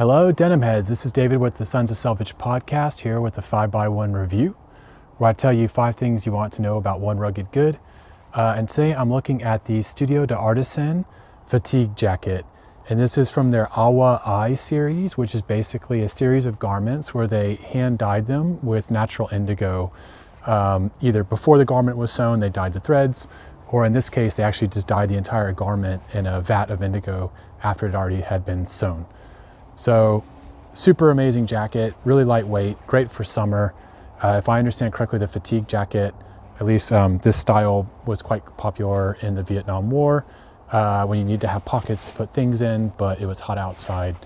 Hello, denim heads. This is David with the Sons of Selvedge podcast here with a 5x1 review, where I tell you 5 things you want to know about one rugged good. And today I'm looking at the Studio de Artisan fatigue jacket. And this is from their Awa-Ai series, which is basically a series of garments where they hand dyed them with natural indigo. Either before the garment was sewn, they dyed the threads, or in this case, they actually just dyed the entire garment in a vat of indigo after it already had been sewn. So super amazing jacket, really lightweight, great for summer. If I understand correctly, the fatigue jacket, at least this style was quite popular in the Vietnam War when you need to have pockets to put things in, but it was hot outside.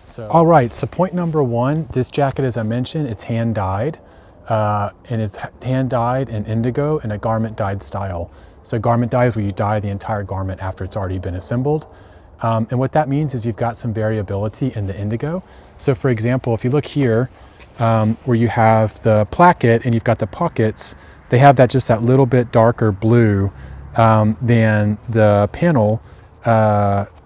So, all right, so point number 1, this jacket, as I mentioned, it's hand dyed. And it's hand dyed in indigo in a garment dyed style. So garment dye is where you dye the entire garment after it's already been assembled. And what that means is you've got some variability in the indigo. So for example, if you look here, where you have the placket and you've got the pockets, they have just that little bit darker blue than the panel,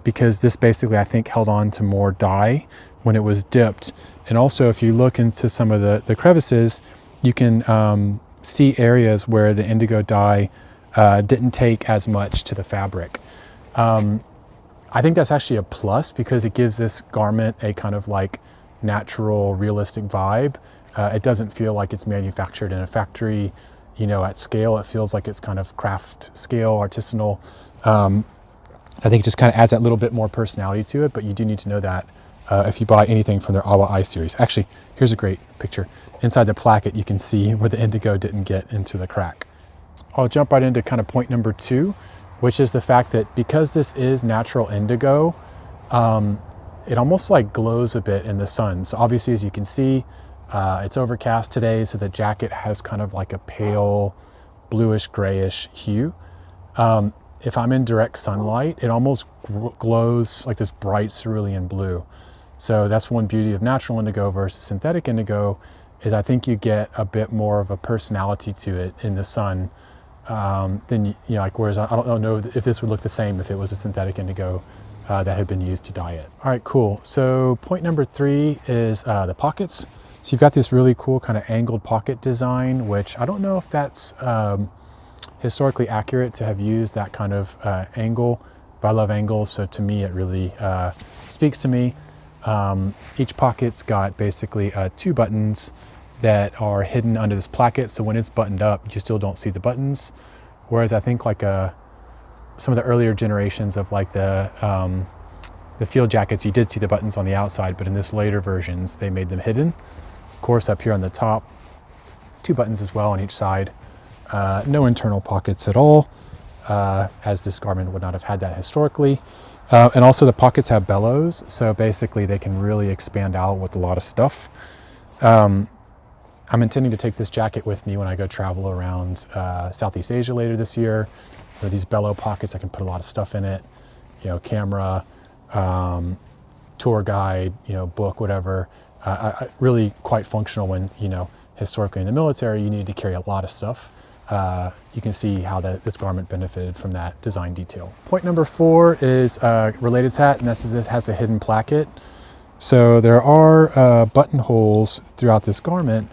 because this basically, I think, held on to more dye when it was dipped. And also, if you look into some of the crevices, you can see areas where the indigo dye didn't take as much to the fabric. I think that's actually a plus because it gives this garment a kind of like natural, realistic vibe. It doesn't feel like it's manufactured in a factory, you know, at scale. It feels like it's kind of craft scale, artisanal. I think it just kind of adds that little bit more personality to it, but you do need to know that if you buy anything from their Awa-Ai series. Actually, here's a great picture. Inside the placket, you can see where the indigo didn't get into the crack. I'll jump right into kind of point number 2, which is the fact that because this is natural indigo, it almost like glows a bit in the sun. So obviously, as you can see, it's overcast today, so the jacket has kind of like a pale bluish grayish hue. If I'm in direct sunlight, it almost glows like this bright cerulean blue. So that's one beauty of natural indigo versus synthetic indigo, is I think you get a bit more of a personality to it in the sun than, you know, like, whereas I don't know if this would look the same if it was a synthetic indigo that had been used to dye it. All right, cool. So point number 3 is the pockets. So you've got this really cool kind of angled pocket design, which I don't know if that's historically accurate to have used that kind of angle, but I love angles, so to me it really speaks to me. Each pocket's got basically 2 buttons that are hidden under this placket, so when it's buttoned up, you still don't see the buttons. Whereas I think like some of the earlier generations of like the field jackets, you did see the buttons on the outside, but in this later versions, they made them hidden. Of course, up here on the top, 2 buttons as well on each side. No internal pockets at all, as this garment would not have had that historically. And also the pockets have bellows, so basically they can really expand out with a lot of stuff. I'm intending to take this jacket with me when I go travel around Southeast Asia later this year. There are these bellow pockets, I can put a lot of stuff in it, you know, camera, tour guide, you know, book, whatever. Really quite functional when, you know, historically in the military, you need to carry a lot of stuff. You can see how this garment benefited from that design detail. Point number 4 is related to that, and that's that this has a hidden placket. So there are buttonholes throughout this garment,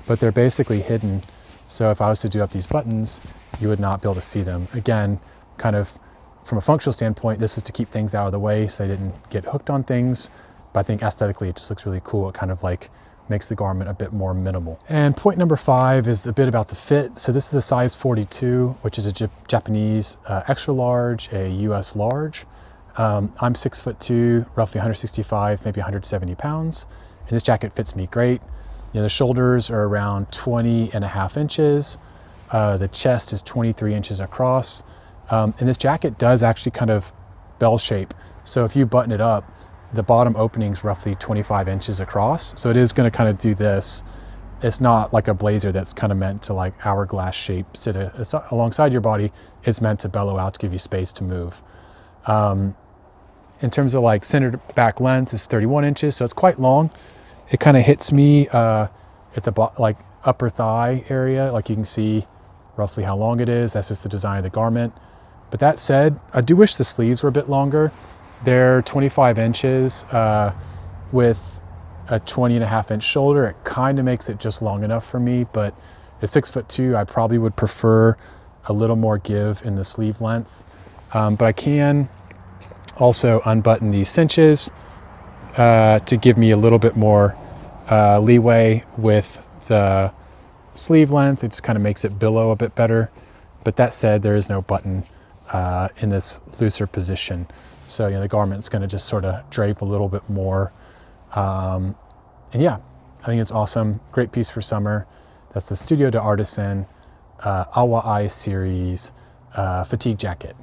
but they're basically hidden. So if I was to do up these buttons, you would not be able to see them. Again, kind of from a functional standpoint, this is to keep things out of the way so they didn't get hooked on things. But I think aesthetically, it just looks really cool. It kind of like makes the garment a bit more minimal. And point number 5 is a bit about the fit. So this is a size 42, which is a Japanese extra large, a US large. I'm 6'2", roughly 165, maybe 170 pounds. And this jacket fits me great. You know, the shoulders are around 20.5 inches. The chest is 23 inches across. And this jacket does actually kind of bell shape. So if you button it up, the bottom opening is roughly 25 inches across. So it is going to kind of do this. It's not like a blazer that's kind of meant to like hourglass shape sit alongside your body. It's meant to bellow out to give you space to move. In terms of like centered back length is 31 inches. So it's quite long. It kind of hits me at the like upper thigh area. Like you can see roughly how long it is. That's just the design of the garment. But that said, I do wish the sleeves were a bit longer. They're 25 inches. with a 20.5-inch shoulder, it kind of makes it just long enough for me, but at 6'2", I probably would prefer a little more give in the sleeve length. But I can also unbutton these cinches to give me a little bit more leeway with the sleeve length. It just kind of makes it billow a bit better. But that said, there is no button in this looser position. So, the garment's going to just sort of drape a little bit more. And yeah, I think it's awesome. Great piece for summer. That's the Studio de Artisan Awa-Ai series fatigue jacket.